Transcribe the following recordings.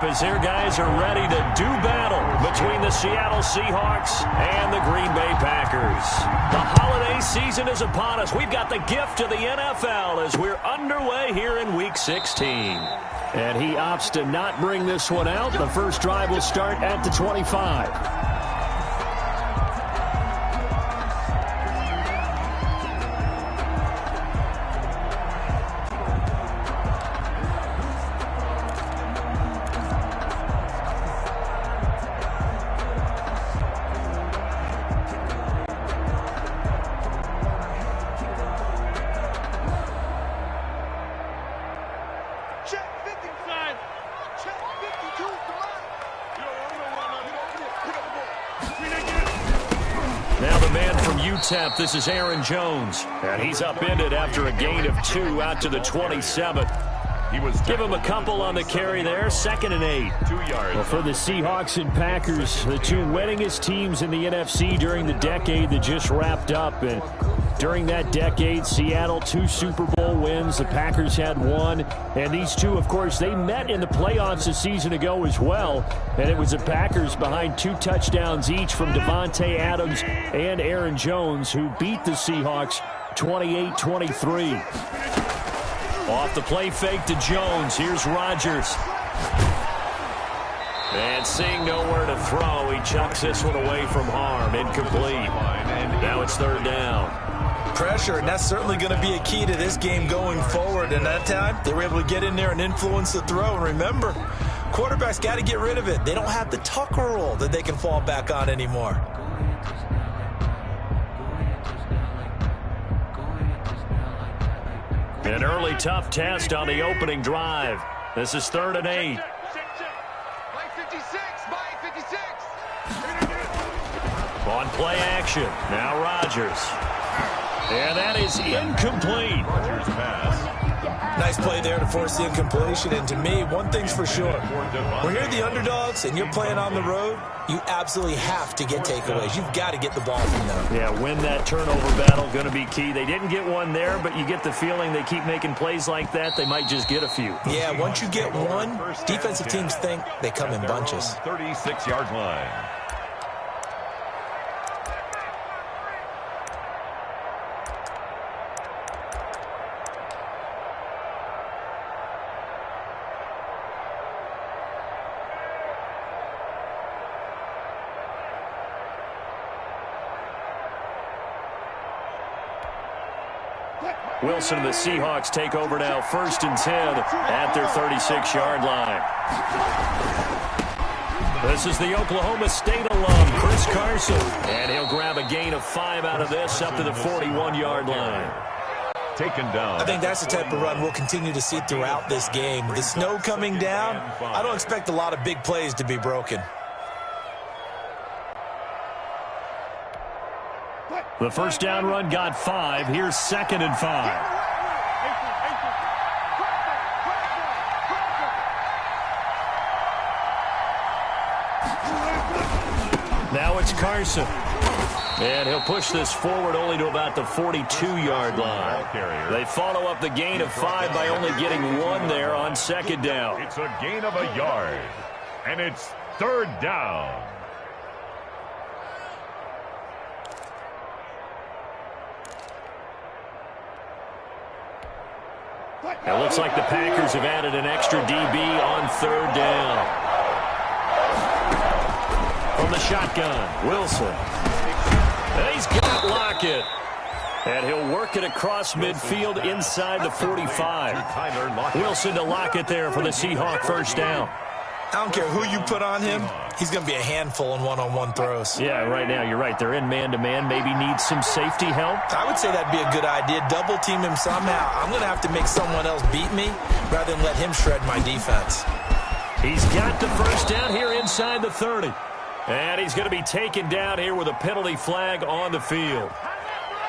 up as their guys are ready to do battle between the Seattle Seahawks and the Green Bay Packers. The holiday season is upon us. We've got the gift of the NFL as we're underway here in Week 16. And he opts to not bring this one out. The first drive will start at the 25. This is Aaron Jones, and he's upended after a gain of 2 out to the 27. Give him a couple on the carry there, 2nd and 8. 2 yards. Well, for the Seahawks and Packers, the two winningest teams in the NFC during the decade that just wrapped up. And during that decade, Seattle 2 Super Bowl wins. The Packers had 1. And these two, of course, they met in the playoffs a season ago as well. And it was the Packers behind 2 touchdowns each from Devontae Adams and Aaron Jones who beat the Seahawks 28-23. Off the play fake to Jones. Here's Rodgers. And seeing nowhere to throw, he chucks this one away from harm. Incomplete. Now it's 3rd down. Pressure, and that's certainly going to be a key to this game going forward. And that time, they were able to get in there and influence the throw. And remember, quarterbacks got to get rid of it. They don't have the Tucker rule that they can fall back on anymore. An early tough test on the opening drive. This is 3rd and 8. On play action. Now Rodgers. And that is incomplete. Rodgers pass. Nice play there to force the incompletion. And to me, one thing's for sure. When you're the underdogs and you're playing on the road, you absolutely have to get takeaways. You've got to get the ball from them. Yeah, win that turnover battle, going to be key. They didn't get one there, but you get the feeling they keep making plays like that, they might just get a few. Yeah, once you get one, defensive teams think they come in bunches. 36-yard line. Wilson and the Seahawks take over now, 1st and 10 at their 36-yard line. This is the Oklahoma State alum, Chris Carson. And he'll grab a gain of 5 out of this up to the 41-yard line. Taken down. I think that's the type of run we'll continue to see throughout this game. With the snow coming down, I don't expect a lot of big plays to be broken. The first down run got 5. Here's 2nd and 5. Now it's Carson. And he'll push this forward only to about the 42-yard line. They follow up the gain of 5 by only getting 1 there on 2nd down. It's a gain of a yard. And it's 3rd down. It looks like the Packers have added an extra DB on 3rd down. From the shotgun, Wilson. And he's got Lockett. And he'll work it across midfield inside the 45. Wilson to Lockett there for the Seahawk first down. I don't care who you put on him, he's going to be a handful in one-on-one throws. Yeah, right now, you're right. They're in man-to-man. Maybe need some safety help. I would say that'd be a good idea. Double team him somehow. I'm going to have to make someone else beat me rather than let him shred my defense. He's got the first down here inside the 30. And he's going to be taken down here with a penalty flag on the field.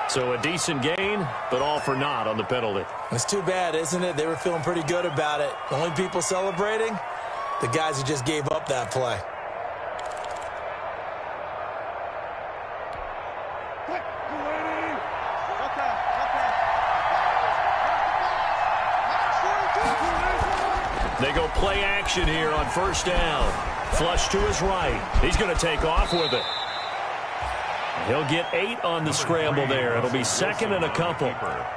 So a decent gain, but all for naught on the penalty. It's too bad, isn't it? They were feeling pretty good about it. The only people celebrating, the guys who just gave up that play. They go play action here on first down. Flush to his right. He's going to take off with it. He'll get 8 on the scramble there. It'll be second and a couple.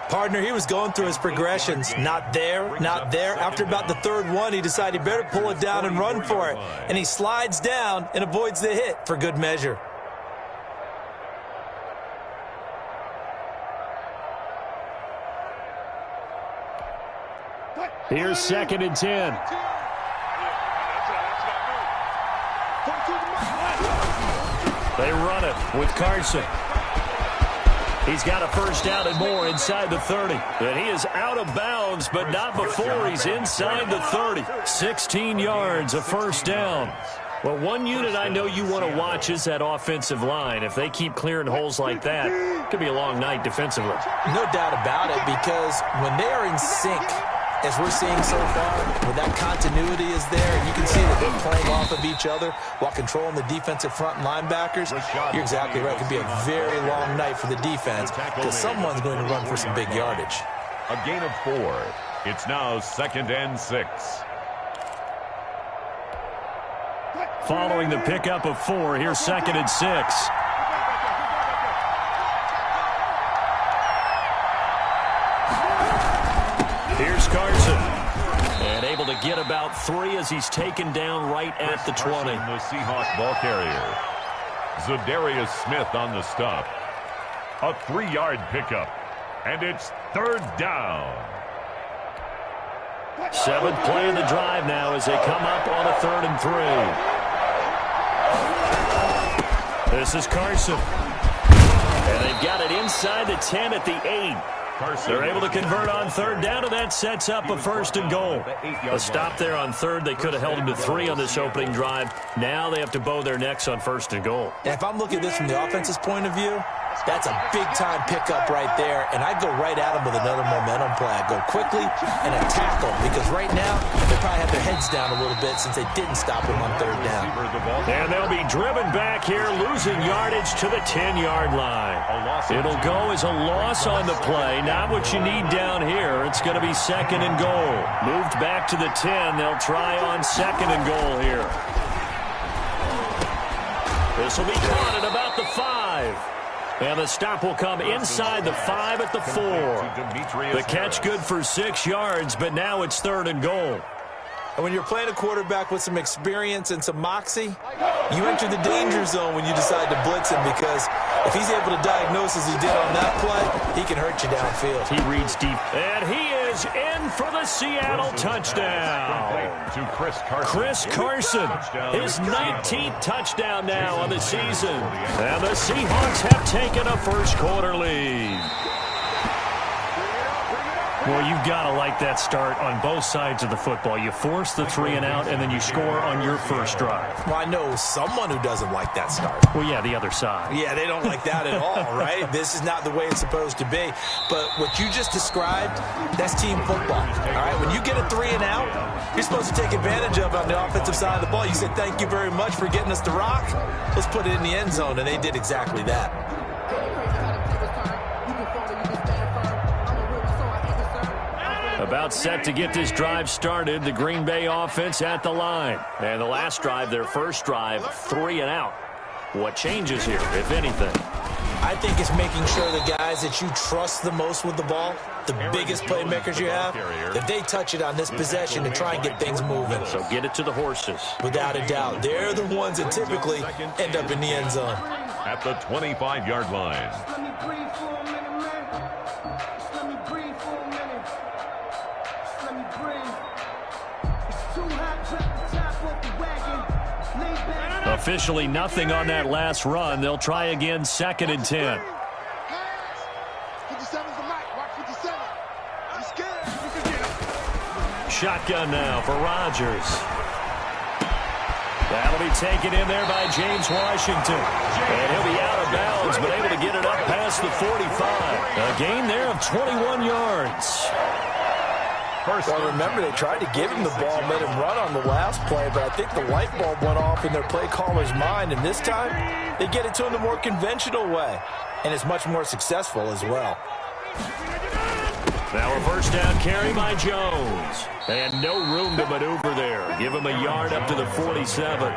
Partner, he was going through his progressions. Not there, not there. After about the third one, he decided he better pull it down and run for it. And he slides down and avoids the hit for good measure. Here's second and 10. They run it with Carson. He's got a first down and more inside the 30. And he is out of bounds, but not before he's inside the 30. 16 yards, a first down. Well, one unit I know you want to watch is that offensive line. If they keep clearing holes like that, it could be a long night defensively. No doubt about it, because when they are in sync, as we're seeing so far, when that continuity is there, and you can see that they're playing off of each other while controlling the defensive front linebackers, you're exactly right. It could be a very long night for the defense because someone's going to run for some big yardage. A gain of 4. It's now second and 6. Following the pickup of 4, here's second and 6. Here's Carson. And able to get about 3 as he's taken down right at the 20. The Seahawks ball carrier. Zadarius Smith on the stop. A 3-yard pickup. And it's third down. 7th play of the drive now as they come up on a 3rd and 3. This is Carson. And they've got it inside the 10 at the 8. They're able to convert on 3rd down, and that sets up a 1st and goal. A stop there on 3rd. They could have held him to 3 on this opening drive. Now they have to bow their necks on 1st and goal. And if I'm looking at this from the offense's point of view, that's a big-time pickup right there, and I go right at them with another momentum play. I go quickly and attack them, because right now they probably have their heads down a little bit since they didn't stop him on 3rd down. And they'll be driven back here, losing yardage to the 10-yard line. It'll go as a loss on the play, not what you need down here. It's going to be 2nd and goal. Moved back to the 10. They'll try on 2nd and goal here. This will be caught at about the 5. And the stop will come inside the 5 at the 4. The catch good for 6 yards, but now it's 3rd and goal. And when you're playing a quarterback with some experience and some moxie, you enter the danger zone when you decide to blitz him, because if he's able to diagnose as he did on that play, he can hurt you downfield. He reads deep. And he is in for the Seattle touchdown. To Chris Carson, his 19th touchdown now on the season. And the Seahawks have taken a first-quarter lead. Well, you've got to like that start on both sides of the football. You force the 3 and out, and then you score on your first drive. Well, I know someone who doesn't like that start. Well, yeah, the other side. Yeah, they don't like that at all, right? This is not the way it's supposed to be. But what you just described, that's team football, all right? When you get a 3 and out, you're supposed to take advantage of it on the offensive side of the ball. You say, thank you very much for getting us the rock. Let's put it in the end zone, and they did exactly that. About set to get this drive started. The Green Bay offense at the line. And the last drive, their first drive, 3 and out. What changes here, if anything? I think it's making sure the guys that you trust the most with the ball, the biggest playmakers you have, that they touch it on this possession to try and get things moving. So get it to the horses. Without a doubt. They're the ones that typically end up in the end zone. At the 25-yard line. Officially nothing on that last run. They'll try again, 2nd and 10. Shotgun now for Rodgers. That'll be taken in there by James Washington. And he'll be out of bounds, but able to get it up past the 45. A gain there of 21 yards. Well, remember, they tried to give him the ball, let him run on the last play, but I think the light bulb went off in their play caller's mind, and this time they get it to him the more conventional way, and it's much more successful as well. Now a first down carry by Jones. And no room to maneuver there. Give him a yard up to the 47.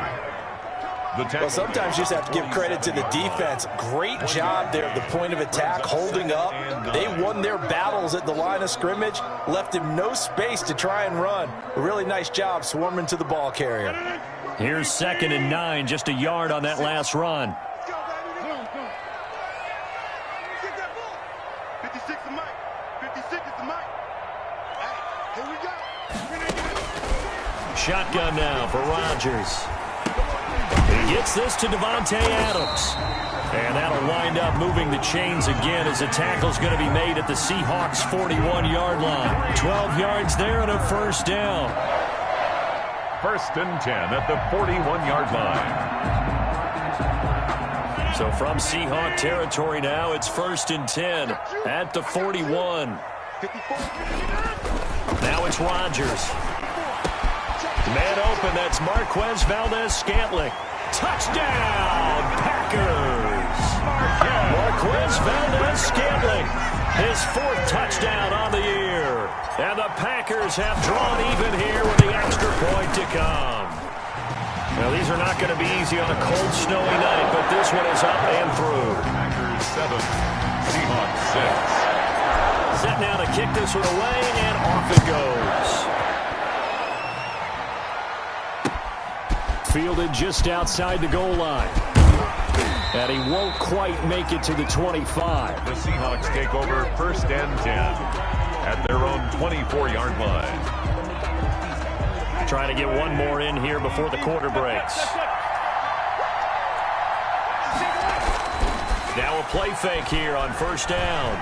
Well, sometimes you just have to give credit to the defense. Great job there at the point of attack, holding up. They won their battles at the line of scrimmage, left him no space to try and run. A really nice job swarming to the ball carrier. Here's 2nd and 9, just a yard on that last run. Shotgun now for Rodgers. He gets this to Davante Adams. And that'll wind up moving the chains again as the tackle's going to be made at the Seahawks' 41-yard line. 12 yards there and a first down. 1st and 10 at the 41-yard line. So from Seahawk territory now, it's 1st and 10 at the 41. Now it's Rodgers. Man open, that's Marquez Valdez-Scantling. Touchdown, Packers! Marquez Valdez-Scantling, his 4th touchdown on the year. And the Packers have drawn even here with the extra point to come. Now, these are not going to be easy on a cold, snowy night, but this one is up and through. Packers 7, Seahawks 6. Set now to kick this one away, and off it goes. Fielded just outside the goal line. And he won't quite make it to the 25. The Seahawks take over 1st and 10 at their own 24-yard line. Trying to get one more in here before the quarter breaks. Now a play fake here on 1st down.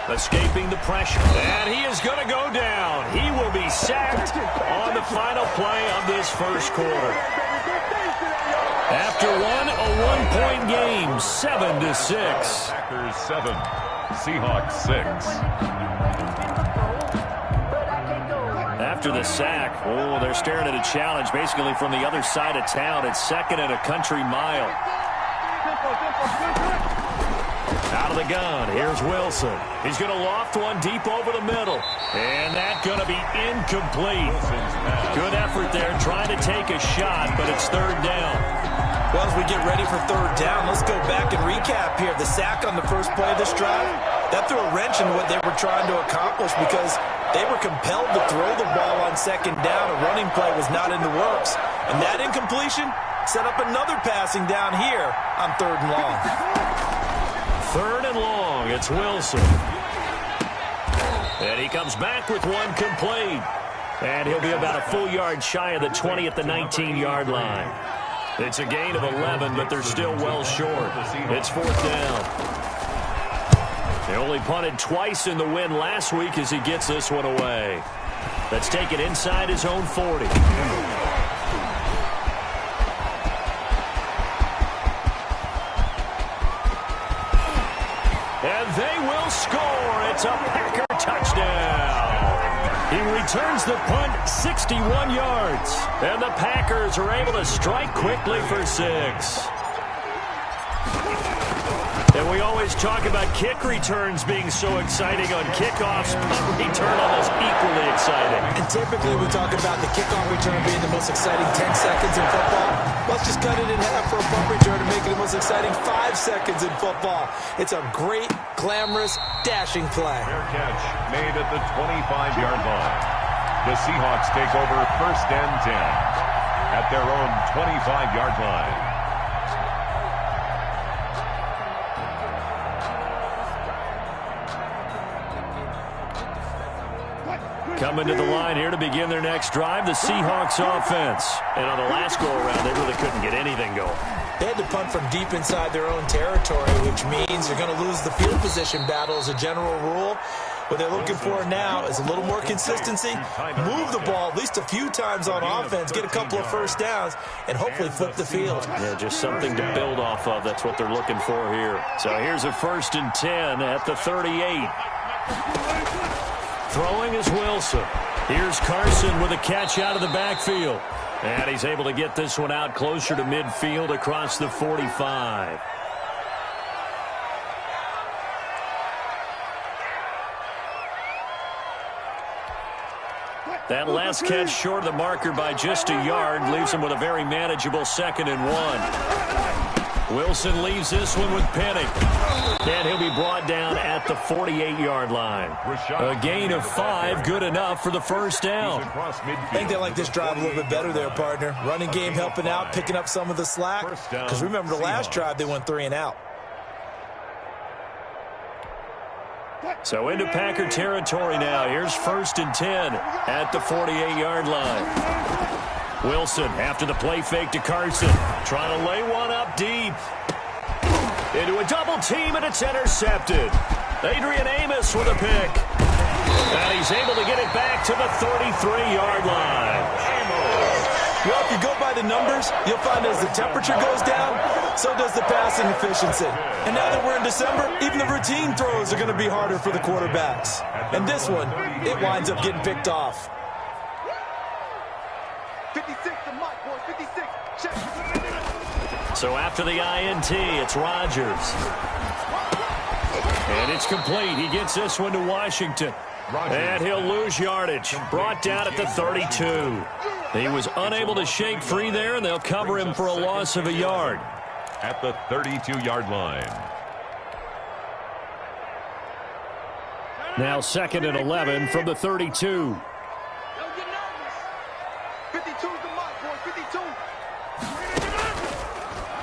Escaping the pressure. And he is going to go down. He will be sacked on the final play of this first quarter. After one, a one-point game, 7-6. Packers 7, Seahawks 6. After the sack, oh, they're staring at a challenge basically from the other side of town. It's 2nd and a country mile. Out of the gun, here's Wilson. He's going to loft one deep over the middle. And that's going to be incomplete. Good effort there, trying to take a shot, but it's 3rd down. Well, as we get ready for 3rd down, let's go back and recap here. The sack on the first play of this drive, that threw a wrench in what they were trying to accomplish because they were compelled to throw the ball on 2nd down. A running play was not in the works. And that incompletion set up another passing down here on 3rd and long. 3rd and long, it's Wilson. And he comes back with one complete. And he'll be about a full yard shy of the 20 at the 19-yard line. It's a gain of 11, but they're still well short. It's 4th down. They only punted twice in the win last week as he gets this one away. Let's take it inside his own 40. And they will score. It's a Packer touchdown. He returns the punt 61 yards. And the Packers are able to strike quickly for 6. And we always talk about kick returns being so exciting on kickoffs. Punt return almost equally exciting. And typically we talk about the kickoff return being the most exciting 10 seconds in football. Let's just cut it in half for a punt return and make it the most exciting 5 seconds in football. It's a great, glamorous, dashing play. Fair catch made at the 25-yard line. The Seahawks take over 1st and 10 at their own 25-yard line. Coming to the line here to begin their next drive, the Seahawks offense. And on the last go-around, they really couldn't get anything going. They had to punt from deep inside their own territory, which means they're going to lose the field position battle as a general rule. What they're looking for now is a little more consistency, move the ball at least a few times on offense, get a couple of first downs, and hopefully flip the field. Yeah, just something to build off of. That's what they're looking for here. So here's a 1st and 10 at the 38. Throwing is Wilson. Here's Carson with a catch out of the backfield. And he's able to get this one out closer to midfield across the 45. That last catch short of the marker by just a yard leaves him with a very manageable 2nd and 1. Wilson leaves this one with Penny. And he'll be brought down at the 48-yard line. A gain of 5, good enough for the first down. I think they like this drive a little bit better there, partner. Running game helping out, picking up some of the slack. Because remember the last drive, they went 3 and out. So into Packer territory now. Here's 1st and 10 at the 48-yard line. Wilson after the play fake to Carson. Trying to lay one up deep. Into a double team, and it's intercepted. Adrian Amos with a pick. And he's able to get it back to the 33-yard line. Well, if you go by the numbers, you'll find as the temperature goes down, so does the passing efficiency. And now that we're in December, even the routine throws are going to be harder for the quarterbacks. And this one, it winds up getting picked off. 56 to Mike, boys, 56. Check. So after the INT, it's Rodgers. And it's complete. He gets this one to Washington. And he'll lose yardage. Brought down at the 32. He was unable to shake free there, and they'll cover him for a loss of a yard. At the 32-yard line. Now 2nd and 11 from the 32.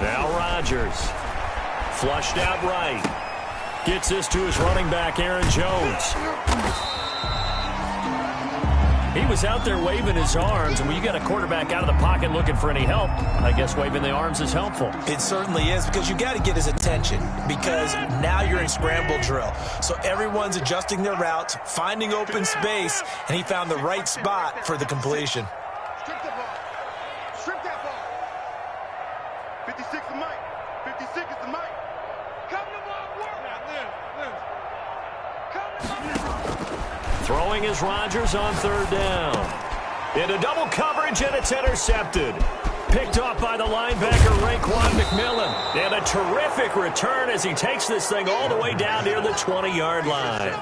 Now Rodgers. Flushed out right. Gets this to his running back, Aaron Jones. He was out there waving his arms, and when you got a quarterback out of the pocket looking for any help, I guess waving the arms is helpful. It certainly is, because you got to get his attention, because now you're in scramble drill. So everyone's adjusting their routes, finding open space, and he found the right spot for the completion. Strip that ball. Strip that ball. 56 to Mike. 56 is to Mike. Come to my work. Come to my work. Throwing is Rodgers on 3rd down. Into double coverage, and it's intercepted. Picked off by the linebacker, Raekwon McMillan. And a terrific return as he takes this thing all the way down near the 20-yard line.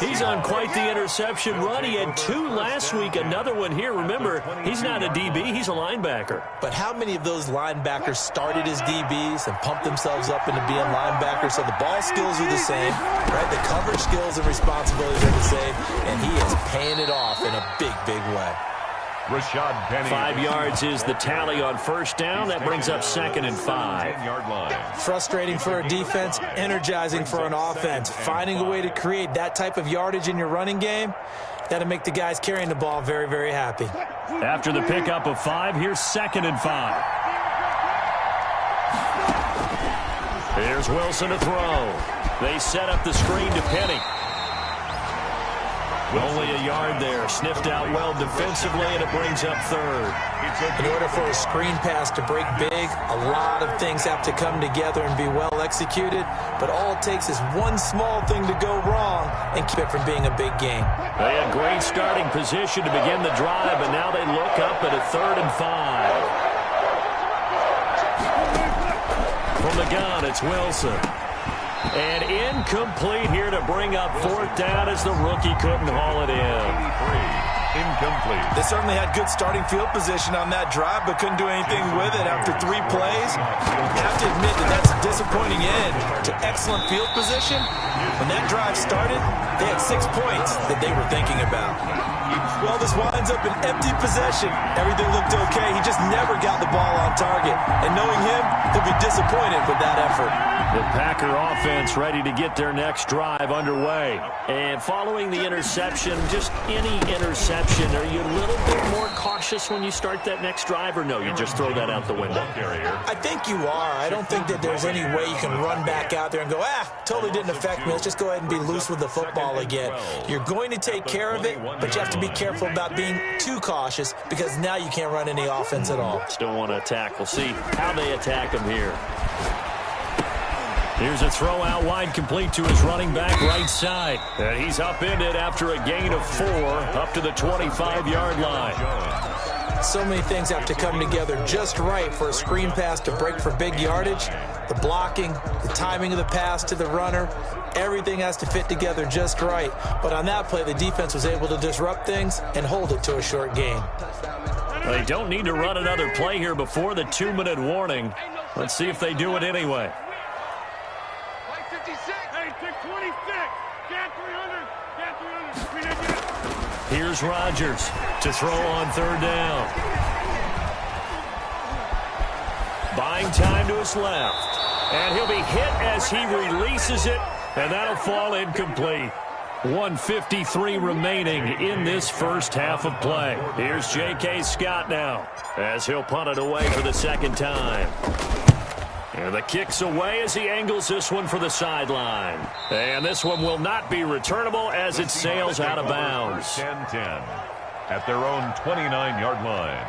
He's on quite the interception run. He had 2 last week, another one here. Remember, he's not a DB, he's a linebacker. But how many of those linebackers started as DBs and pumped themselves up into being linebackers? So the ball skills are the same, right? The coverage skills and responsibilities are the same, and he is paying it off in a big, big way. 5 yards is the tally on 1st down. That brings up 2nd and 5. Frustrating for a defense, energizing for an offense. Finding a way to create that type of yardage in your running game, that'll make the guys carrying the ball very, very happy. After the pickup of 5, here's 2nd and 5. Here's Wilson to throw. They set up the screen to Penny. Only a yard there. Sniffed out well defensively, and it brings up 3rd. In order for a screen pass to break big, a lot of things have to come together and be well executed. But all it takes is one small thing to go wrong and keep it from being a big game. They had great starting position to begin the drive, and now they look up at a 3rd and 5. From the gun, it's Wilson. And incomplete here to bring up 4th down as the rookie couldn't haul it in. Incomplete. They certainly had good starting field position on that drive, but couldn't do anything with it after 3 plays. Have to admit that that's a disappointing end to excellent field position. When that drive started, they had 6 points that they were thinking about. Well, this winds up an empty possession. Everything looked okay. He just never got the ball on target. And knowing him, he'll be disappointed with that effort. The Packer offense ready to get their next drive underway. And following the interception, just any interception, are you a little bit more cautious when you start that next drive, or no, you just throw that out the window? I think you are. I don't think that there's any way you can run back out there and go, totally didn't affect me. Let's just go ahead and be loose with the football again. You're going to take care of it, but you have to be careful about being too cautious, because now you can't run any offense at all. Still want to attack. We'll see how they attack him here. Here's a throw out wide, complete to his running back right side. And he's upended after a gain of 4 up to the 25-yard line. So many things have to come together just right for a screen pass to break for big yardage. The blocking, the timing of the pass to the runner, Everything has to fit together just right. But on that play, the defense was able to disrupt things and hold it to a short gain. They don't need to run another play here before the 2-minute warning. Let's see if they do it anyway. Here's Rodgers to throw on 3rd down. Buying time to his left. And he'll be hit as he releases it, and that'll fall incomplete. 1:53 remaining in this first half of play. Here's J.K. Scott now as he'll punt it away for the 2nd time. And the kick's away as he angles this one for the sideline. And this one will not be returnable as it sails out of bounds. 10-10 at their own 29-yard line.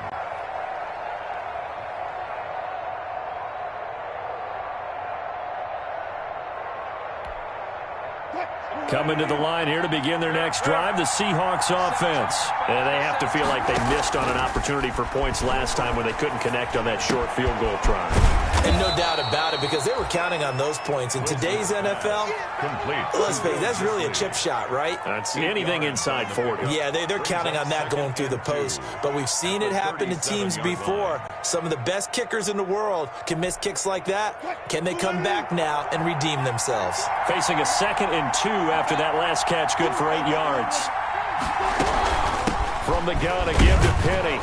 Coming to the line here to begin their next drive, the Seahawks offense. And they have to feel like they missed on an opportunity for points last time when they couldn't connect on that short field goal try. And no doubt about it, because they were counting on those points. In today's NFL, Complete. let's face it, that's really a chip shot, right? That's anything inside 40. Yeah, they're counting on that going through the post. But we've seen it happen to teams before. Some of the best kickers in the world can miss kicks like that. Can they come back now and redeem themselves? Facing a 2nd and 2 after that last catch, good for 8 yards. From the gun again to Penny.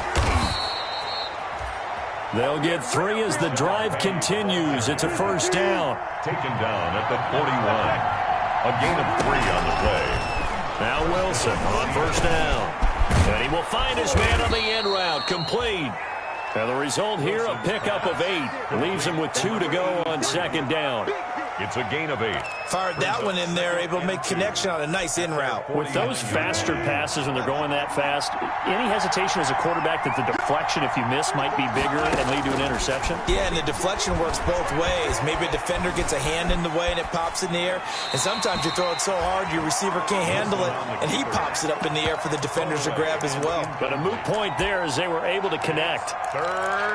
They'll get 3 as the drive continues. It's a 1st down. Taken down at the 41. A gain of 3 on the play. Now Wilson on 1st down. And he will find his man on the end route. Complete. And the result here, a pickup of 8. Leaves him with 2 to go on 2nd down. It's a gain of 8. Fired that one in there, able to make connection on a nice in route. With those faster passes when they're going that fast, any hesitation as a quarterback that the deflection, if you miss, might be bigger and lead to an interception? Yeah, and the deflection works both ways. Maybe a defender gets a hand in the way and it pops in the air. And sometimes you throw it so hard your receiver can't handle it, and he pops it up in the air for the defenders to grab as well. But a moot point there as they were able to connect.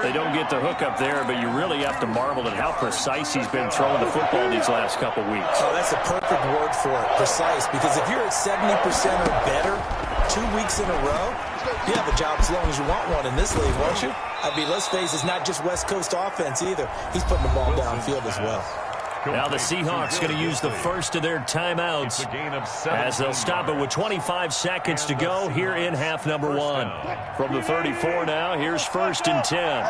They don't get the hook up there, but you really have to marvel at how precise he's been throwing the football these last couple weeks. Oh, that's a perfect word for it, precise, because if you're at 70% or better 2 weeks in a row, you have a job as long as you want one in this league, won't you? I mean, let's face it, it's not just West Coast offense either. He's putting the ball downfield as well. Now the Seahawks going to use the first of their timeouts as they'll stop it with 25 seconds to go here in half number 1. From the 34 now, here's 1st and 10.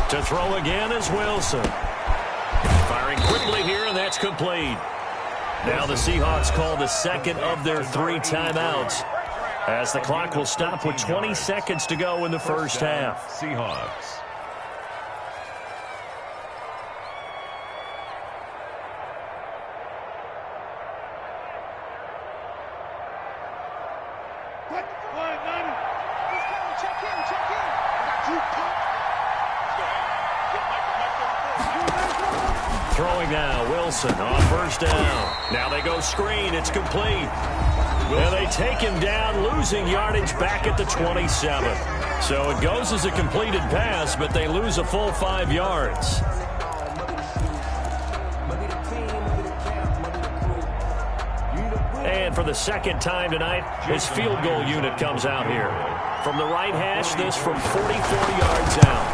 To throw again is Wilson. Firing quickly here, and that's complete. Now the Seahawks call the 2nd of their 3 timeouts as the clock will stop with 20 seconds to go in the first half. Seahawks. Throwing now, Wilson on 1st down. Now they go screen, it's complete. And they take him down, losing yardage back at the 27. So it goes as a completed pass, but they lose a full 5 yards. And for the 2nd time tonight, his field goal unit comes out here. From the right hash, this from 44 yards out.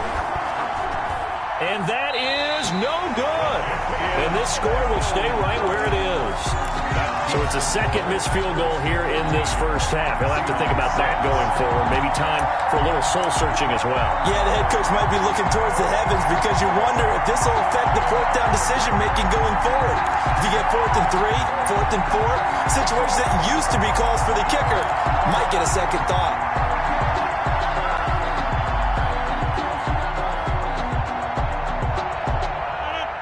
And that is no good. And this score will stay right where it is. So it's a 2nd missed field goal here in this first half. He'll have to think about that going forward. Maybe time for a little soul-searching as well. Yeah, the head coach might be looking towards the heavens because you wonder if this will affect the 4th down decision-making going forward. If you get 4th and 3, 4th and 4, situations that used to be calls for the kicker might get a second thought.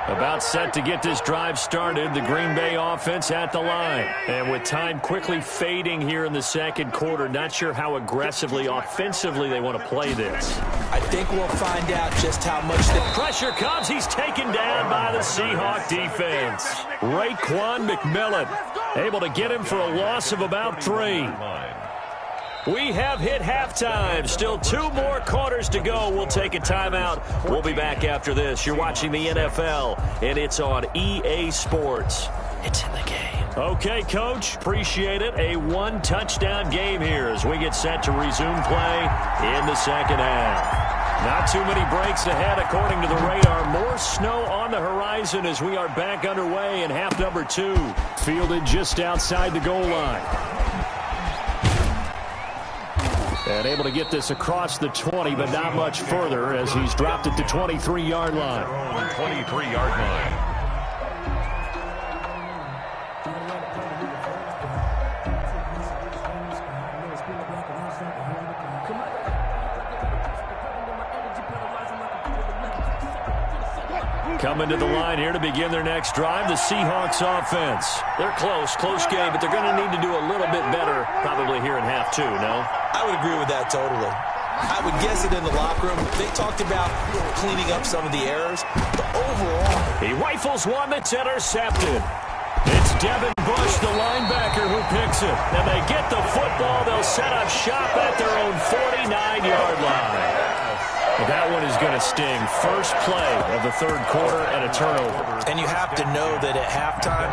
About set to get this drive started, the Green Bay offense at the line. And with time quickly fading here in the 2nd quarter, not sure how aggressively, offensively they want to play this. I think we'll find out just how much the pressure comes. He's taken down by the Seahawk defense. Raekwon McMillan able to get him for a loss of about 3. We have hit halftime. Still 2 more quarters to go. We'll take a timeout. We'll be back after this. You're watching the NFL, and it's on EA Sports. It's in the game. Okay, Coach. Appreciate it. A 1-touchdown game here as we get set to resume play in the second half. Not too many breaks ahead according to the radar. More snow on the horizon as we are back underway in half number 2. Fielded just outside the goal line. And able to get this across the 20, but not much further as he's dropped at the 23-yard line. 23-yard line. Coming to the line here to begin their next drive, the Seahawks offense. They're close game, but they're going to need to do a little bit better probably here in half 2, no? I would agree with that totally. I would guess it in the locker room. They talked about cleaning up some of the errors, but overall. He rifles one that's intercepted. It's Devin Bush, the linebacker, who picks it. And they get the football. They'll set up shop at their own 49-yard line. That one is going to sting. First play of the third quarter and a turnover. And you have to know that at halftime,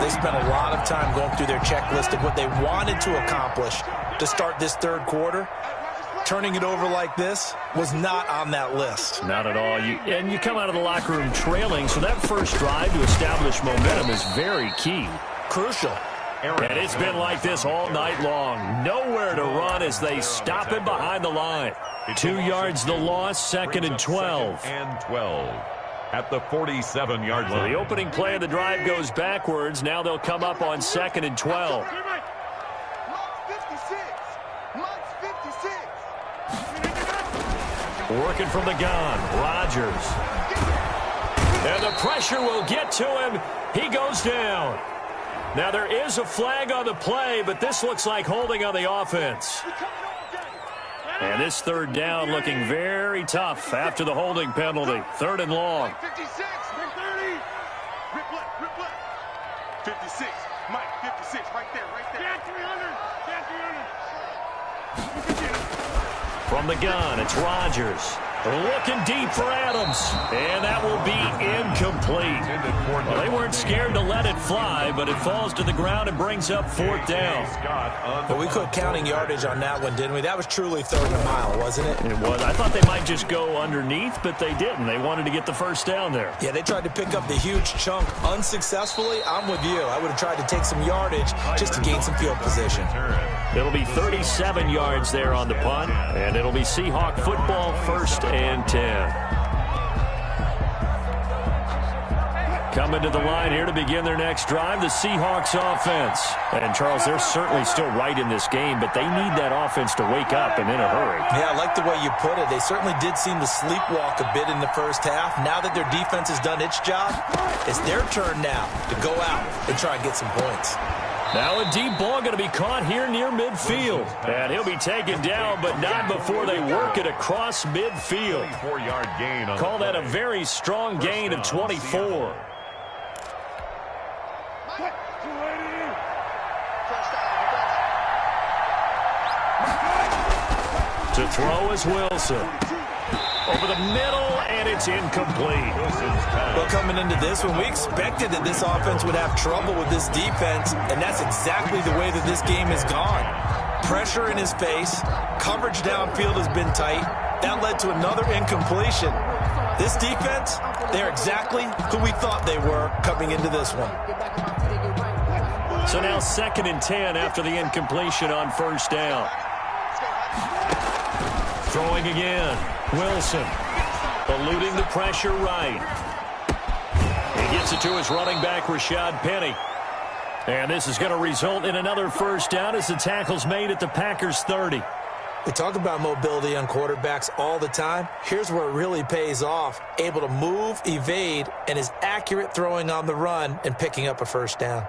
they spent a lot of time going through their checklist of what they wanted to accomplish to start this third quarter. Turning it over like this was not on that list. Not at all. And you come out of the locker room trailing, so that first drive to establish momentum is very key. Crucial. And it's been like this all night long. Nowhere to run as they stop him behind the line. 2 yards the loss, second and 12. And 12 at the 47-yard line. The opening play of the drive goes backwards. Now they'll come up on second and 12. Working from the gun, Rodgers. And the pressure will get to him. He goes down. Now there is a flag on the play, but this looks like holding on the offense. And this third down looking very tough after the holding penalty. Third and long. 56, 30. Rip left. 56, Mike, 56, right there. Down 300. From the gun, it's Rodgers. Looking deep for Adams. And that will be incomplete. Well, they weren't scared to let it fly, but it falls to the ground and brings up fourth down. But we quit counting yardage on that one, didn't we? That was truly third and a mile, wasn't it? It was. I thought they might just go underneath, but they didn't. They wanted to get the first down there. Yeah, they tried to pick up the huge chunk unsuccessfully. I'm with you. I would have tried to take some yardage just to gain some field position. It'll be 37 yards there on the punt, and it'll be Seahawk football, first and 10. Coming to the line here to begin their next drive, the Seahawks offense. And, Charles, they're certainly still right in this game, but they need that offense to wake up and in a hurry. Yeah, I like the way you put it. They certainly did seem to sleepwalk a bit in the first half. Now that their defense has done its job, it's their turn now to go out and try and get some points. Now a deep ball going to be caught here near midfield. And he'll be taken down, but not before they work it across midfield. 4-yard gain. Call that a very strong gain of 24. To throw is Wilson. Over the middle, and it's incomplete. Well, coming into this one, we expected that this offense would have trouble with this defense, and that's exactly the way that this game has gone. Pressure in his face, coverage downfield has been tight. That led to another incompletion. This defense, they're exactly who we thought they were coming into this one. So now second and 10 after the incompletion on first down. Throwing again. Wilson eluding the pressure right. He gets it to his running back, Rashad Penny. And this is going to result in another first down as the tackle's made at the Packers 30. We talk about mobility on quarterbacks all the time. Here's where it really pays off. Able to move, evade, and is accurate throwing on the run and picking up a first down.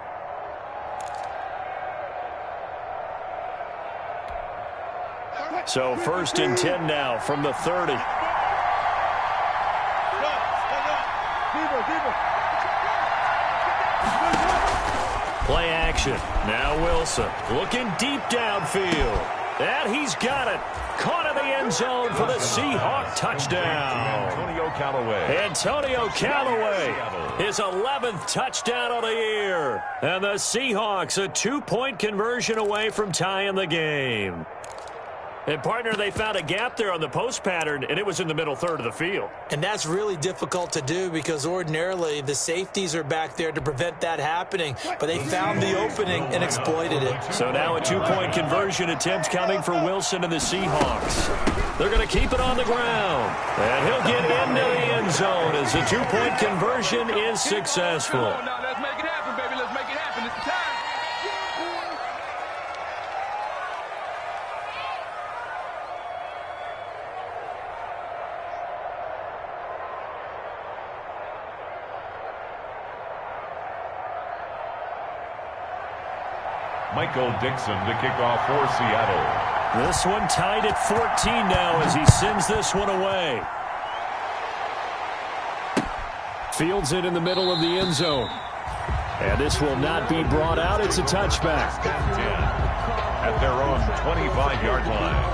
So first and 10 now from the 30. Play action. Now Wilson looking deep downfield. And he's got it. Caught in the end zone for the Seahawk touchdown. Antonio Callaway, his 11th touchdown of the year. And the Seahawks a 2-point conversion away from tying the game. And, partner, they found a gap there on the post pattern, and it was in the middle third of the field. And that's really difficult to do because ordinarily the safeties are back there to prevent that happening. But they found the opening and exploited it. So now a 2-point conversion attempt coming for Wilson and the Seahawks. They're going to keep it on the ground. And he'll get into the end zone as the 2-point conversion is successful. Let's make it happen, baby. Let's make it happen. It's the time. Michael Dixon to kick off for Seattle. This one tied at 14 now as he sends this one away. Fields it in the middle of the end zone. And this will not be brought out. It's a touchback. 10 at their own 25-yard line.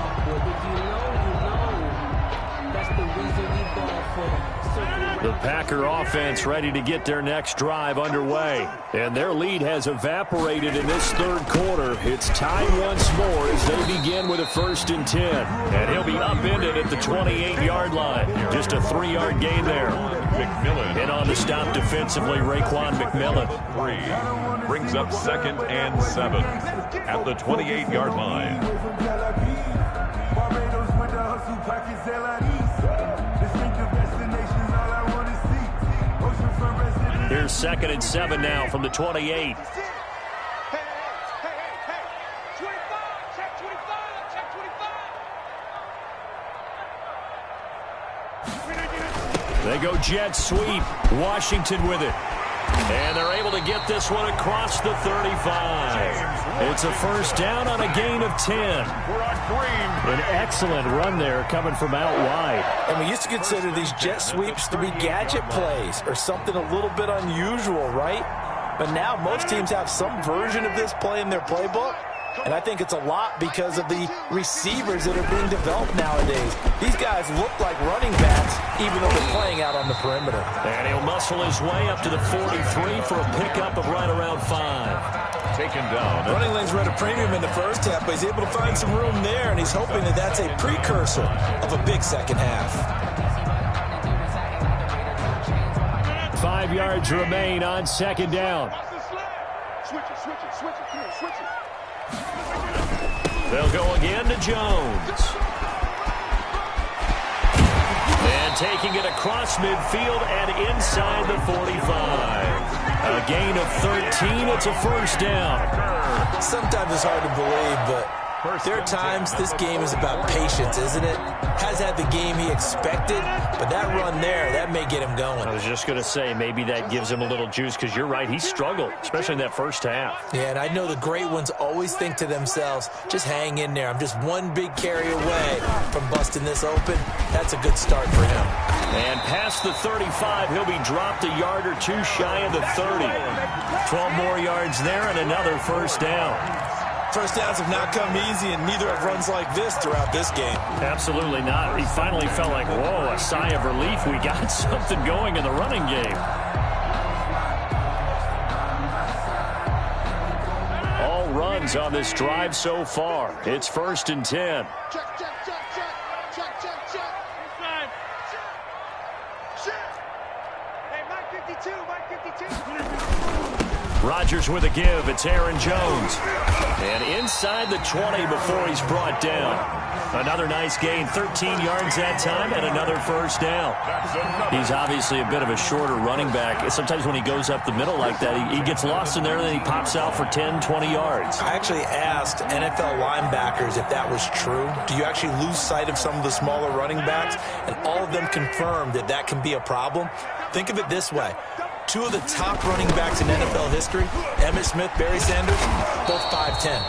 The Packer offense ready to get their next drive underway. And their lead has evaporated in this third quarter. It's tied once more as they begin with a 1st and 10. And he'll be upended at the 28-yard line. Just a 3-yard gain there. McMillan. And on the stop defensively, Raekwon McMillan. 3 brings up 2nd and 7 at the 28-yard line. Here's 2nd and 7 now from the 28. Hey, 25, check 25, check 25. They go jet sweep. Washington with it. And they're able to get this one across the 35. It's a 1st down on a gain of 10. An excellent run there coming from out wide. And we used to consider these jet sweeps to be gadget plays or something a little bit unusual, right? But now most teams have some version of this play in their playbook. And I think it's a lot because of the receivers that are being developed nowadays. These guys look like running backs even though they're playing out on the perimeter. And he'll muscle his way up to the 43 for a pickup of right around 5. Taken down. Running lanes were at a premium in the first half, but he's able to find some room there, and he's hoping that that's a precursor of a big second half. 5 yards remain on 2nd down. Switch it, come on, switch it. They'll go again to Jones. And taking it across midfield and inside the 45. A gain of 13. It's a 1st down. Sometimes it's hard to believe, but there are times this game is about patience, isn't it? Has had the game he expected, but that run there, that may get him going. I was just going to say, maybe that gives him a little juice because you're right. He struggled, especially in that 1st half. Yeah, and I know the great ones always think to themselves, just hang in there. I'm just one big carry away from busting this open. That's a good start for him. And past the 35, he'll be dropped a yard or 2 shy of the 30. 12 more yards there and another 1st down. First downs have not come easy, and neither have runs like this throughout this game. Absolutely not. He finally felt like, whoa, a sigh of relief. We got something going in the running game. All runs on this drive so far. It's 1st and 10. Check. Hey, Mike 52. Rodgers with a give. It's Aaron Jones. And inside the 20 before he's brought down. Another nice gain. 13 yards that time and another 1st down. He's obviously a bit of a shorter running back. Sometimes when he goes up the middle like that, he gets lost in there and then he pops out for 10, 20 yards. I actually asked NFL linebackers if that was true. Do you actually lose sight of some of the smaller running backs? And all of them confirmed that that can be a problem. Think of it this way. 2 of the top running backs in NFL history, Emmitt Smith, Barry Sanders, both 5'10".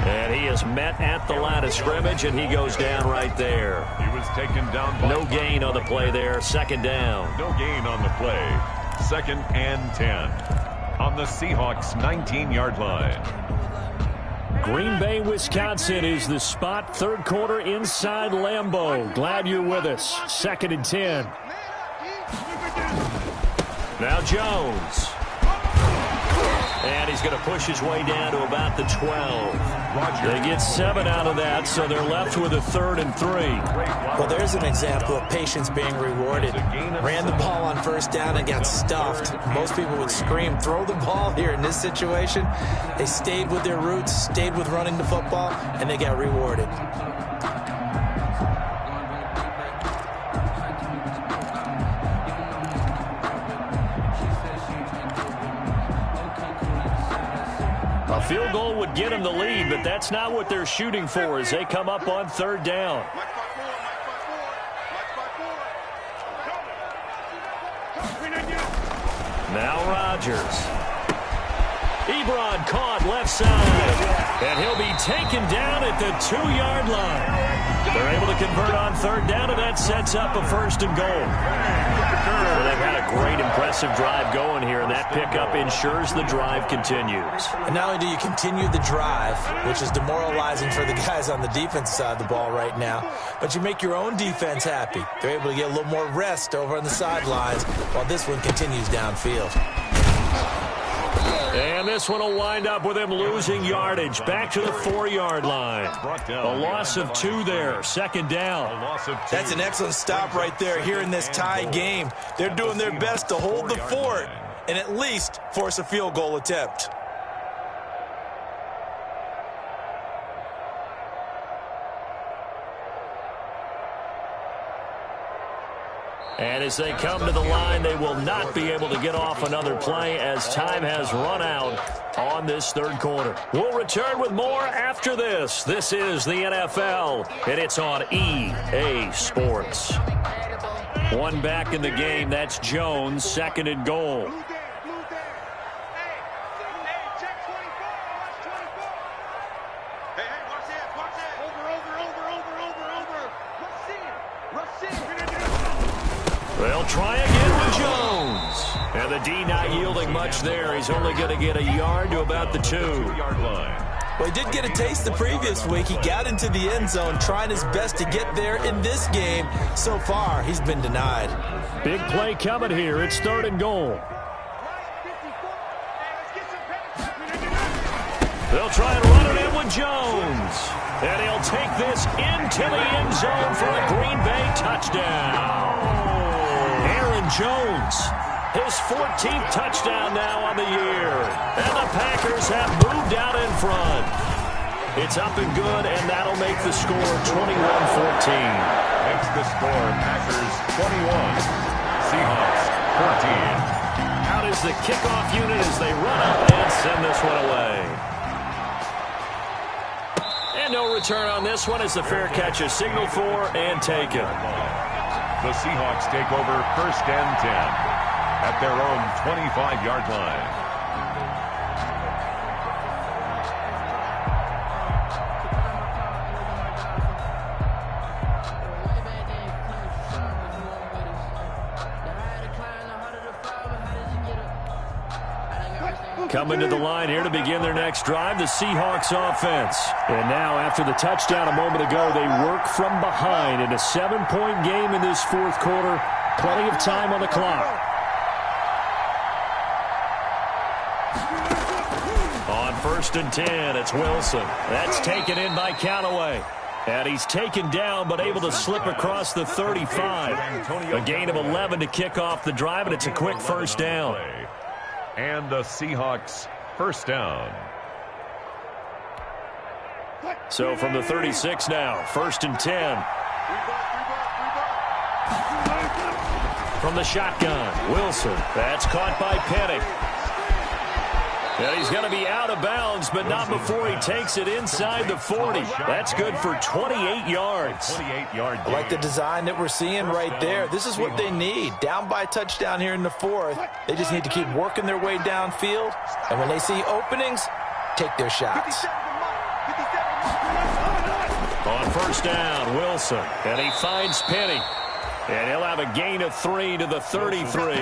And he is met at the line of scrimmage, and he goes down right there. He was taken down by no gain on the play there. 2nd down. No gain on the play. 2nd and 10 on the Seahawks' 19-yard line. Green Bay, Wisconsin is the spot. Third quarter inside Lambeau. Glad you're with us. 2nd and 10. Now Jones. And he's going to push his way down to about the 12. They get 7 out of that, so they're left with a 3rd and 3. Well, there's an example of patience being rewarded. Ran the ball on first down and got stuffed. Most people would scream, throw the ball here. In this situation, they stayed with their roots, stayed with running the football, and they got rewarded. A field goal would get them the lead, but that's not what they're shooting for as they come up on 3rd down. Now Rodgers. Ebron caught left side, and he'll be taken down at the 2-yard line. They're able to convert on 3rd down, and that sets up a 1st and goal. Well, they've had a great, impressive drive going here, and that pickup ensures the drive continues. And not only do you continue the drive, which is demoralizing for the guys on the defense side of the ball right now, but you make your own defense happy. They're able to get a little more rest over on the sidelines while this one continues downfield. And this one will wind up with him losing yardage. Back to the 4-yard line. A loss of 2 there. 2nd down. That's an excellent stop right there here in this tie game. They're doing their best to hold the fort and at least force a field goal attempt. And as they come to the line, they will not be able to get off another play as time has run out on this 3rd quarter. We'll return with more after this. This is the NFL, and it's on EA Sports. 1 back in the game. That's Jones, 2nd and goal. They'll try again with Jones. And the D not yielding much there. He's only going to get a yard to about the 2-yard line. Well, he did get a taste the previous week. He got into the end zone trying his best to get there in this game. So far, he's been denied. Big play coming here. It's 3rd and goal. They'll try and run it in with Jones. And he'll take this into the end zone for a Green Bay touchdown. Jones, his 14th touchdown now on the year. And the Packers have moved out in front. It's up and good, and that'll make the score 21-14. Makes the score Packers 21, Seahawks 14. Out is the kickoff unit as they run up and send this one away. And no return on this one as the fair catch is signaled for and taken. The Seahawks take over 1st and 10 at their own 25-yard line. Coming to the line here to begin their next drive, the Seahawks offense. And now, after the touchdown a moment ago, they work from behind in a 7-point game in this 4th quarter. Plenty of time on the clock. On 1st and 10, it's Wilson. That's taken in by Callaway. And he's taken down but able to slip across the 35. A gain of 11 to kick off the drive, and it's a quick 1st down. And the Seahawks 1st down. So from the 36 now, 1st and 10. From the shotgun, Wilson. That's caught by Penning. And he's going to be out of bounds, but not before he takes it inside the 40. That's good for 28 yards. I like the design that we're seeing right there. This is what they need. Down by a touchdown here in the 4th. They just need to keep working their way downfield. And when they see openings, take their shots. On 1st down, Wilson. And he finds Penning. And he'll have a gain of 3 to the 33.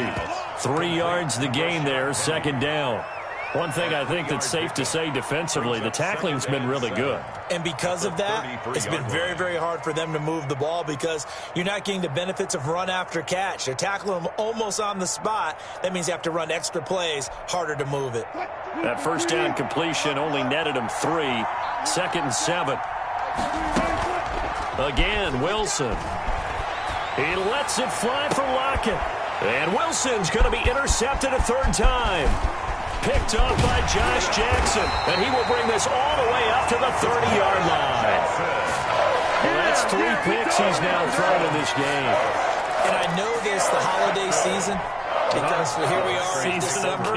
3 yards the gain there, 2nd down. One thing I think that's safe to say defensively, the tackling's been really good. And because of that, it's been very, very hard for them to move the ball because you're not getting the benefits of run after catch. They're tackling them almost on the spot. That means you have to run extra plays, harder to move it. That first down completion only netted him 3. 2nd and 7. Again, Wilson. He lets it fly for Lockett. And Wilson's going to be intercepted a 3rd time. Picked up by Josh Jackson. And he will bring this all the way up to the 30-yard line. Well, that's 3 picks he's now thrown in this game. And I know this, the holiday season, because here we are in December.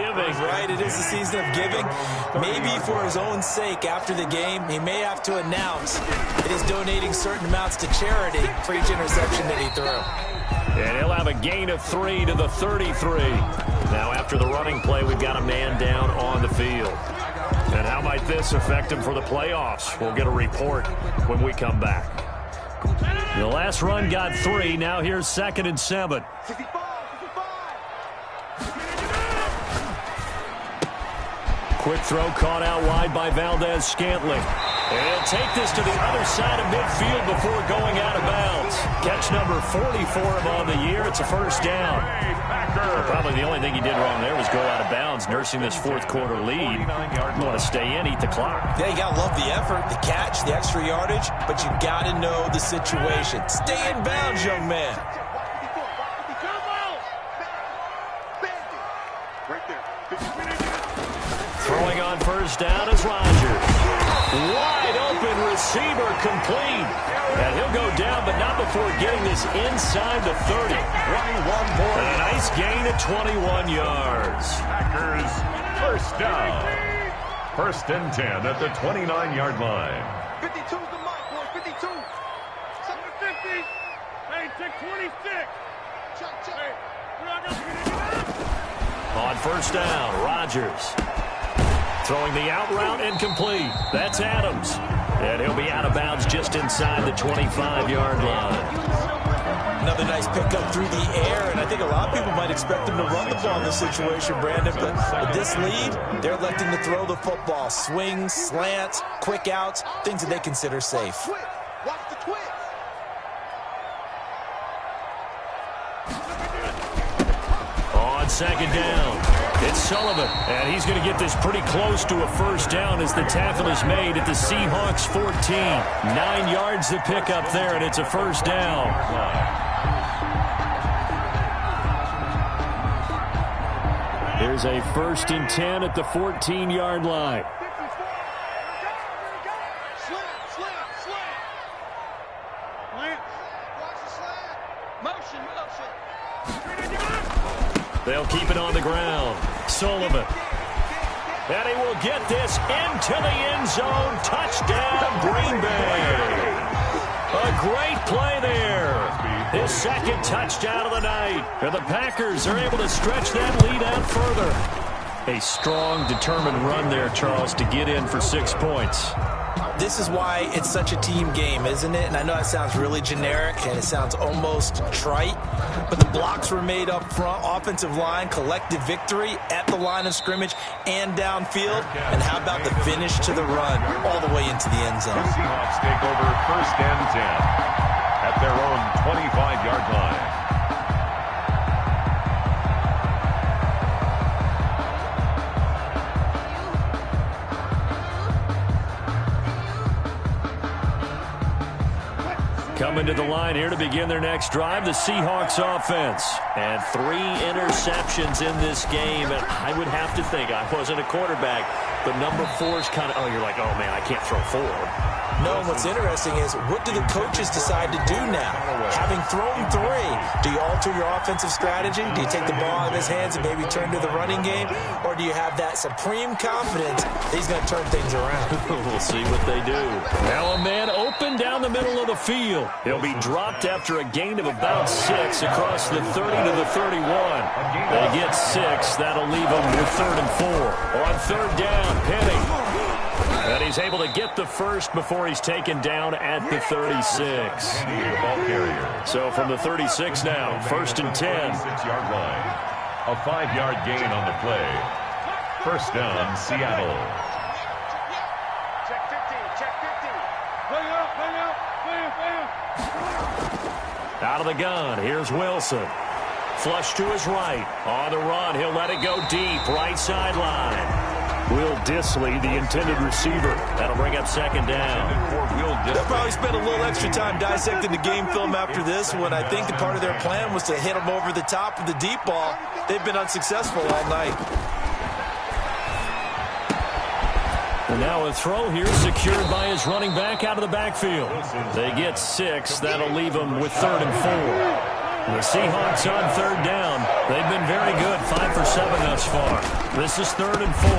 Right, it is the season of giving. Maybe for his own sake, after the game, he may have to announce that he's donating certain amounts to charity for each interception that he threw. And he'll have a gain of 3 to the 33. Now, after the running play, we've got a man down on the field. And how might this affect him for the playoffs? We'll get a report when we come back. The last run got 3. Now here's 2nd and 7. Quick throw caught out wide by Valdez-Scantling. And he'll take this to the other side of midfield before going out of bounds. Catch number 40 for him on the year. It's a 1st down. Probably the only thing he did wrong there was go out of bounds, nursing this 4th quarter lead. You want to stay in, eat the clock. Yeah, you got to love the effort, the catch, the extra yardage, but you got to know the situation. Stay in bounds, young man. Throwing on 1st down is Rodgers. Wide open receiver complete. And he'll go down, but not before getting this inside the 30. And a nice gain of 21 yards. Packers 1st down. 1st and 10 at the 29-yard line. 52's the mic, boys. 52. 7 to 50. Hey, check 26. Check. Hey, on 1st down, Rodgers. Throwing the out route incomplete. That's Adams. And he'll be out of bounds just inside the 25-yard line. Another nice pickup through the air, and I think a lot of people might expect them to run the ball in this situation, Brandon. But with this lead, they're electing to throw the football. Swings, slants, quick outs, things that they consider safe. Watch the twitch. On 2nd down, it's Sullivan, and he's going to get this pretty close to a 1st down as the tackle is made at the Seahawks 14. 9 yards to pick up there, and it's a 1st down. Here's a 1st and 10 at the 14-yard line. They'll keep it on the ground. Sullivan. And he will get this into the end zone. Touchdown, Green Bay. A great play there. His 2nd touchdown of the night. And the Packers are able to stretch that lead out further. A strong, determined run there, Charles, to get in for 6 points. This is why it's such a team game, isn't it? And I know that sounds really generic and it sounds almost trite, but the blocks were made up front, offensive line, collective victory at the line of scrimmage and downfield. And how about the finish to the run all the way into the end zone? The Seahawks take over 1st and 10 at their own 25-yard line. Coming to the line here to begin their next drive, the Seahawks offense. And 3 interceptions in this game. And I would have to think, I wasn't a quarterback, but number 4 is kind of, oh, you're like, oh, man, I can't throw 4. No, and what's interesting is, what do the coaches decide to do now? Having thrown 3, do you alter your offensive strategy? Do you take the ball out of his hands and maybe turn to the running game? Or do you have that supreme confidence that he's going to turn things around? We'll see what they do. Now a man open down the middle of the field. He'll be dropped after a gain of about 6 across the 30 to the 31. They get 6. That'll leave them with 3rd and 4. On 3rd down, Penny. And he's able to get the first before he's taken down at the 36. So from the 36 now, 1st and 10. 6-yard line. A 5-yard gain on the play. First down, Seattle. Check 15, check 15. Play out. Out of the gun, here's Wilson. Flush to his right. On the run, he'll let it go deep. Right sideline. Will Dissly, the intended receiver. That'll bring up second down. They'll probably spend a little extra time dissecting the game film after this one. I think the part of their plan was to hit them over the top of the deep ball. They've been unsuccessful all night. And now a throw here secured by his running back out of the backfield. They get 6. That'll leave them with 3rd and 4. The Seahawks on 3rd down. They've been very good, 5 for 7 thus far. This is 3rd and 4.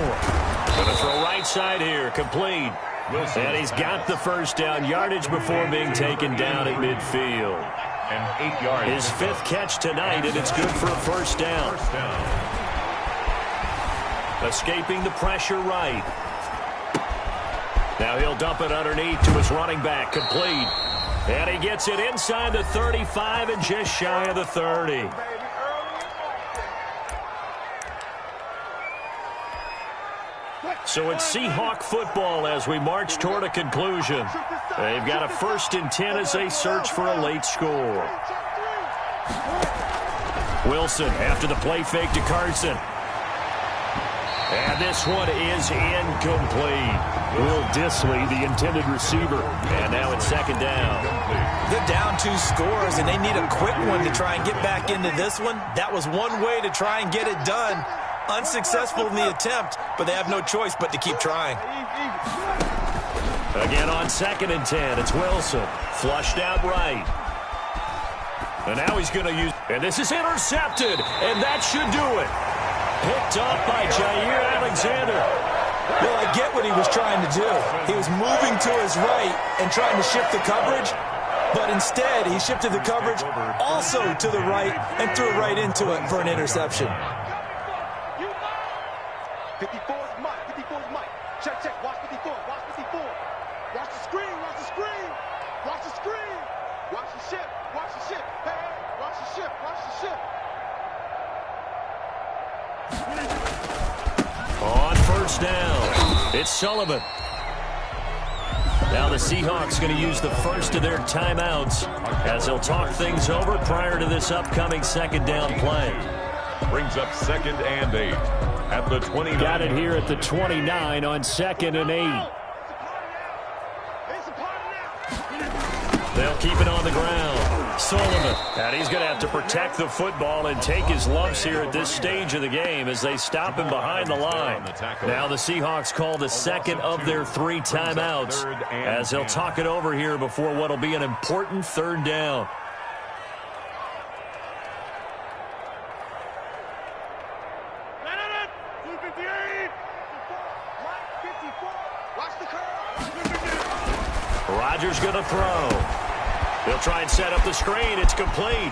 Going to throw right side here, complete. And he's got the first down, yardage before being taken down at midfield. And 8 yards. His 5th catch tonight, and it's good for a first down. Escaping the pressure right. Now he'll dump it underneath to his running back, complete. And he gets it inside the 35 and just shy of the 30. So it's Seahawk football as we march toward a conclusion. They've got a 1st and 10 as they search for a late score. Wilson after the play fake to Carson. And this one is incomplete. Will Dissly, the intended receiver. And now it's 2nd down. They're down 2 scores, and they need a quick one to try and get back into this one. That was one way to try and get it done. Unsuccessful in the attempt, but they have no choice but to keep trying. Again on 2nd and 10, it's Wilson. Flushed out right. And now he's going to use... And this is intercepted, and that should do it. Picked up by Jair Alexander. Well, I get what he was trying to do. He was moving to his right and trying to shift the coverage, but instead he shifted the coverage also to the right and threw it right into it for an interception. 54's Mike, 54's Mike. Check, check, watch 54, watch 54. Watch the screen, watch the screen. Watch the screen. Watch the ship, watch the ship. Hey, hey, watch the ship, watch the ship. On 1st down, it's Sullivan. Now the Seahawks going to use the first of their timeouts as they'll talk things over prior to this upcoming 2nd down play. Brings up 2nd and 8 at the 29. Got it here at the 29 on 2nd and 8. They'll keep it on the ground. Sullivan. And he's going to have to protect the football and take his lumps here at this stage of the game as they stop him behind the line. Now the Seahawks call the 2nd of their 3 timeouts as they'll talk it over here before what will be an important 3rd down. Rodgers going to throw. They'll try and set up the screen. It's complete.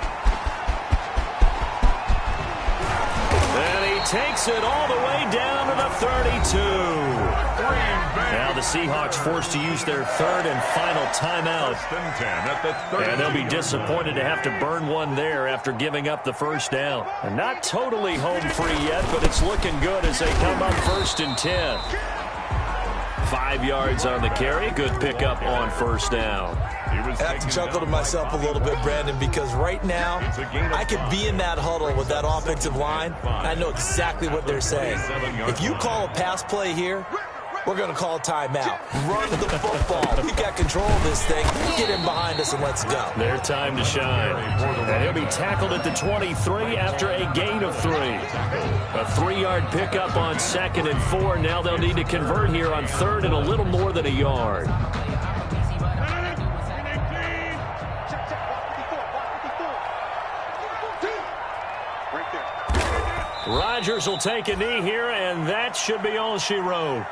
And he takes it all the way down to the 32. Now the Seahawks forced to use their 3rd and final timeout. And they'll be disappointed to have to burn one there after giving up the 1st down. And not totally home free yet, but it's looking good as they come up 1st and 10. 5 yards on the carry. Good pickup on 1st down. I have to chuckle to myself a little bit, Brandon, because right now I could be in that huddle with that offensive line. I know exactly what they're saying. If you call a pass play here, we're going to call a timeout. Run the football. We've got control of this thing. Get him behind us and let's go. Their time to shine. And he'll be tackled at the 23 after a gain of 3. A 3-yard pickup on 2nd and 4. Now they'll need to convert here on 3rd and a little more than a yard. Rodgers will take a knee here, and that should be all she wrote.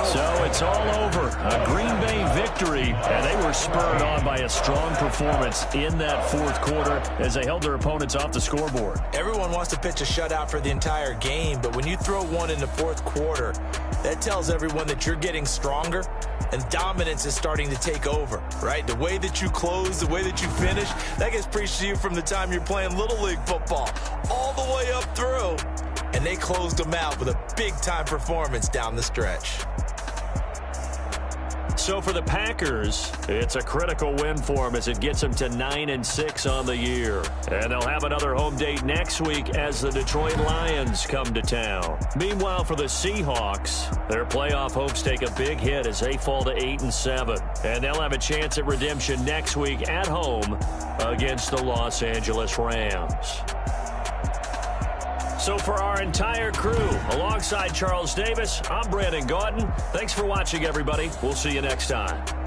So it's all over. A Green Bay victory. victory, and they were spurred on by a strong performance in that fourth quarter as they held their opponents off the scoreboard. Everyone wants to pitch a shutout for the entire game, but when you throw one in the fourth quarter, that tells everyone that you're getting stronger and dominance is starting to take over, right? The way that you close, the way that you finish, that gets preached to you from the time you're playing Little League football all the way up through. And they closed them out with a big-time performance down the stretch. So for the Packers, it's a critical win for them as it gets them to 9-6 on the year. And they'll have another home date next week as the Detroit Lions come to town. Meanwhile, for the Seahawks, their playoff hopes take a big hit as they fall to 8-7. And they'll have a chance at redemption next week at home against the Los Angeles Rams. So for our entire crew, alongside Charles Davis, I'm Brandon Gaudin. Thanks for watching, everybody. We'll see you next time.